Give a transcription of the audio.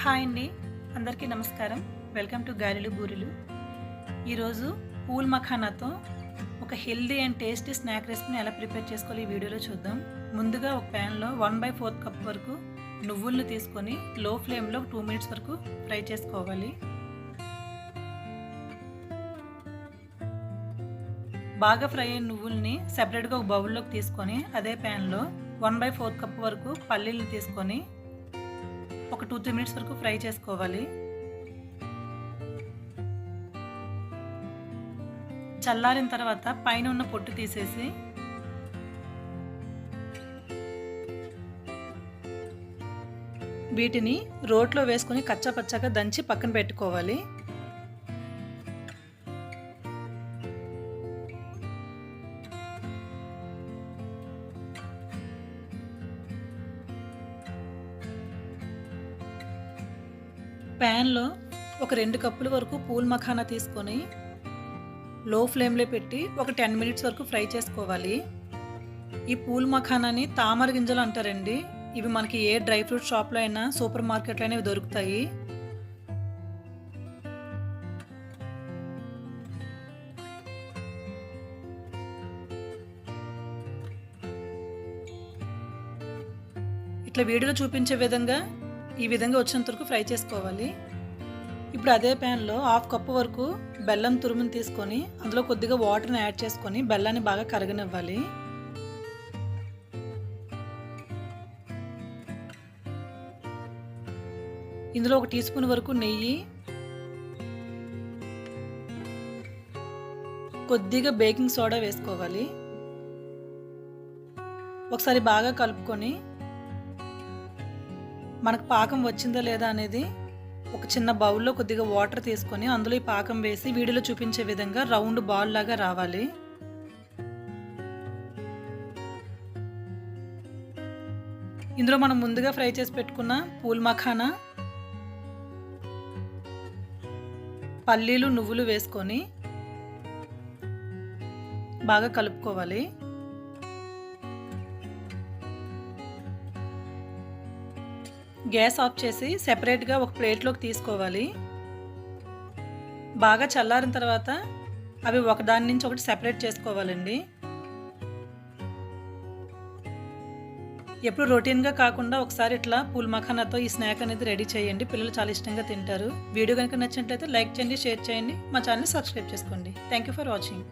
Hi అండి, అందరికీ నమస్కారం. వెల్కమ్ టు గారెలు బూరెలు. ఈరోజు పూల్ మఖానాతో ఒక హెల్దీ అండ్ టేస్టీ స్నాక్ రెసిపీని ఎలా ప్రిపేర్ చేసుకోవాలి ఈ వీడియోలో చూద్దాం. ముందుగా ఒక ప్యాన్లో 1/4 కప్ వరకు నువ్వులను తీసుకొని లో ఫ్లేమ్లో 2 మినిట్స్ వరకు ఫ్రై చేసుకోవాలి. బాగా ఫ్రై అయిన నువ్వుల్ని సెపరేట్గా ఒక బౌల్లోకి తీసుకొని అదే ప్యాన్లో 1/4 కప్ వరకు పల్లీలు తీసుకొని ఒక 2-3 మినిట్స్ వరకు ఫ్రై చేసుకోవాలి. చల్లారిన తర్వాత పైన ఉన్న పొట్టు తీసేసి వీటిని రోట్లో వేసుకొని కచ్చాపచ్చాగా దంచి పక్కన పెట్టుకోవాలి. ప్యాన్లో ఒక 2 కప్పుల వరకు పూల్ మఖానా తీసుకొని లో ఫ్లేమ్లో పెట్టి ఒక 10 మినిట్స్ వరకు ఫ్రై చేసుకోవాలి. ఈ పూల్ మఖానాని తామర గింజలు అంటారండి. ఇవి మనకి ఏ డ్రై ఫ్రూట్ షాప్లో అయినా సూపర్ మార్కెట్లో అయినా ఇవి దొరుకుతాయి. ఇట్లా వీడియోలో చూపించే విధంగా ఈ విధంగా వచ్చేంత వరకు ఫ్రై చేసుకోవాలి. ఇప్పుడు అదే ప్యాన్లో 1/2 కప్పు వరకు బెల్లం తురుముని తీసుకొని అందులో కొద్దిగా వాటర్ని యాడ్ చేసుకొని బెల్లాన్ని బాగా కరగనివ్వాలి. ఇందులో 1 టీ స్పూన్ వరకు నెయ్యి, కొద్దిగా బేకింగ్ సోడా వేసుకోవాలి. ఒకసారి బాగా కలుపుకొని మనకు పాకం వచ్చిందా లేదా అనేది ఒక చిన్న బౌల్లో కొద్దిగా వాటర్ తీసుకొని అందులో ఈ పాకం వేసి వీడియోలో చూపించే విధంగా రౌండ్ బాల్ లాగా రావాలి. ఇందులో మనం ముందుగా ఫ్రై చేసి పెట్టుకున్న పూల్ మఖానా, పల్లీలు, నువ్వులు వేసుకొని బాగా కలుపుకోవాలి. గ్యాస్ ఆఫ్ చేసి సెపరేట్గా ఒక ప్లేట్లోకి తీసుకోవాలి. బాగా చల్లారిన తర్వాత అవి ఒకదాని నుంచి ఒకటి సెపరేట్ చేసుకోవాలండి. ఎప్పుడు రొటీన్గా కాకుండా ఒకసారి ఇట్లా పూల్ మఖానాతో ఈ స్నాక్ అనేది రెడీ చేయండి. పిల్లలు చాలా ఇష్టంగా తింటారు. వీడియో కనుక నచ్చినట్లయితే లైక్ చేయండి, షేర్ చేయండి, మా ఛానల్ని సబ్స్క్రైబ్ చేసుకోండి. Thank you for watching.